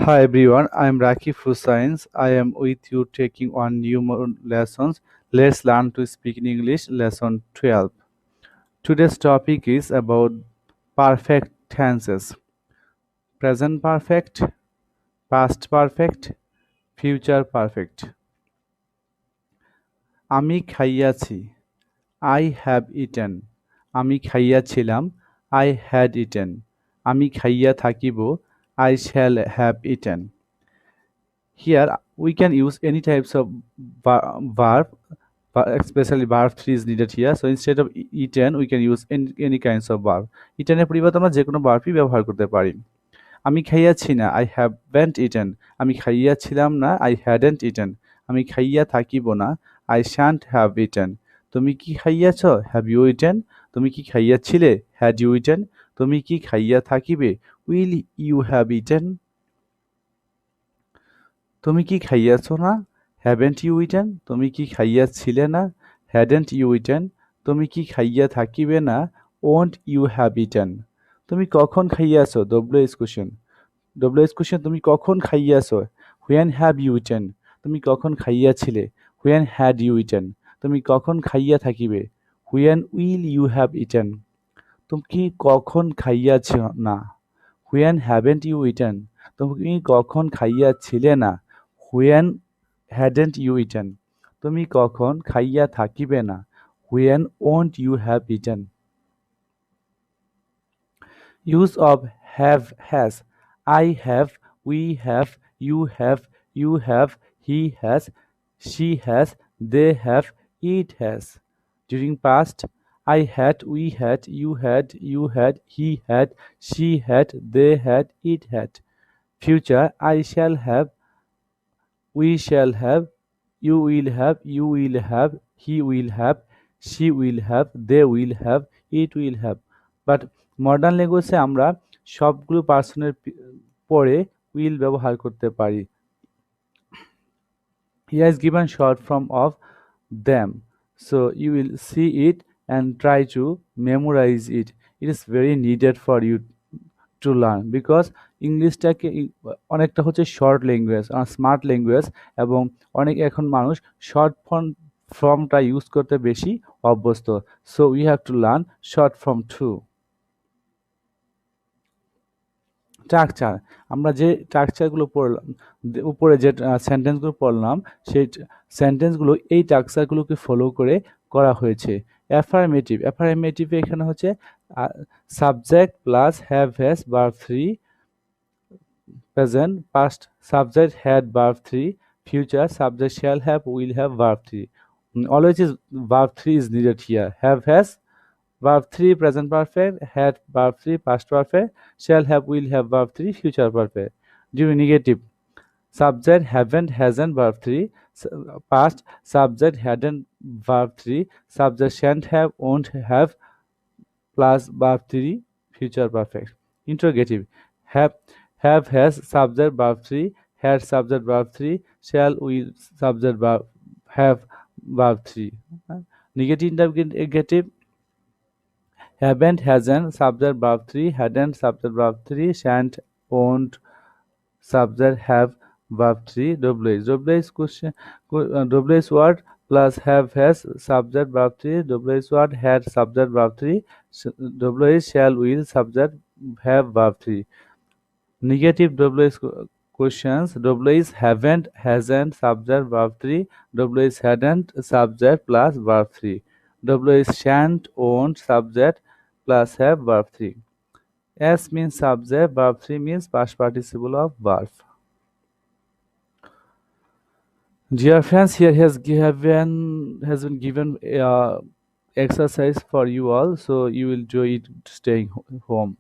Hi everyone, I am Rakif Hussain. I am with you taking on new lessons. Let's learn to speak in English. Lesson 12. Today's topic is about perfect tenses: present perfect, past perfect, future perfect. আমি খাইয়াছি, I have eaten. আমি খাইয়াছিলাম, I had eaten. আমি খাইয়া থাকিব, I shall have eaten. Here we can use any types of verb, especially verb 3 is needed here. So instead of eaten, we can use any kinds of verb. Eaten এর পরিবর্তে আমরা যে কোনো ভার্বই ব্যবহার করতে পারি। আমি খাইয়াছি না, I haven't eaten. আমি খাইয়াছিলাম না, I hadn't eaten. আমি খাইয়া থাকিব না, I shan't have eaten. তুমি কি খাইয়াছ? Have you eaten? তুমি কি খাইয়াছিলে? Had you eaten? তুমি কি খাইয়া থাকিবে? Will you have eaten? তুমি কি খাইয়াছ না? Haven't you eaten? তুমি কি খাইয়াছিলে না? Hadn't you eaten? তুমি কি খাইয়া থাকিবে না? Won't you have eaten? তুমি কখন খাইয়াছ? W question. তুমি কখন খাইয়াছ? When have you eaten? তুমি কখন খাইয়াছিলে? When had you eaten? তুমি কখন খাইয়া থাকিবে? When will you have eaten? তুমি কখন খাইয়াছ না? When haven't you eaten? তুমি কখন খাইয়াছিলে না? When hadn't you eaten? তুমি কখন খাইয়া থাকিবে না? When won't you have eaten? Use of have has: I have, we have, you have, he has, she has, they have, it has. During past, I had, we had, you had, he had, she had, they had, it had. Future, I shall have, we shall have, you will have, he will have, she will have, they will have, it will have. But modern ল্যাঙ্গুয়েজে আমরা সবগুলো পার্সনের পরে will ব্যবহার করতে পারি। Here is given short form of them, so you will see it and try to memorize it. It is very needed for you to learn because ইংলিশটাকে অনেকটা হচ্ছে শর্ট ল্যাঙ্গুয়েজ, স্মার্ট ল্যাঙ্গুয়েজ, এবং অনেক এখন মানুষ short ফর্মটা use করতে বেশি অভ্যস্ত। So we have to learn short form too. Structure: আমরা যে স্ট্রাকচারগুলো পড়লাম, উপরে যে সেন্টেন্সগুলো পড়লাম, সেই সেন্টেন্সগুলো এই স্ট্রাকচারগুলোকে ফলো করে করা হয়েছে। অ্যাফার্মেটিভে এখানে হচ্ছে subject plus have has verb 3, present past subject had verb 3, future subject shall have, will have, verb 3. Always is verb 3 is needed here. Have has verb 3 present perfect, had verb 3 past perfect, shall have, will have, verb 3 future perfect. During negative, subject haven't, hasn't, verb 3, past subject hadn't, verb 3, subject shan't have, won't have, plus verb 3 future perfect. Interrogative: have has subject verb 3, had subject verb 3, shall, will subject verb have, verb 3. Negative interrogative: haven't, hasn't, subject verb 3, hadn't, subject verb 3, shan't, won't, subject have, verb 3. WH question, WH word plus have has subject verb 3, WH word had subject verb 3, WH shall, will subject have, verb 3. Negative WH questions: WH haven't, hasn't, subject verb 3, WH hadn't, subject plus verb 3, WH shan't, won't, subject plus have, verb 3. S means subject, verb 3 means past participle of verb. Dear friends, here has been given exercise for you all, so you will do it staying home.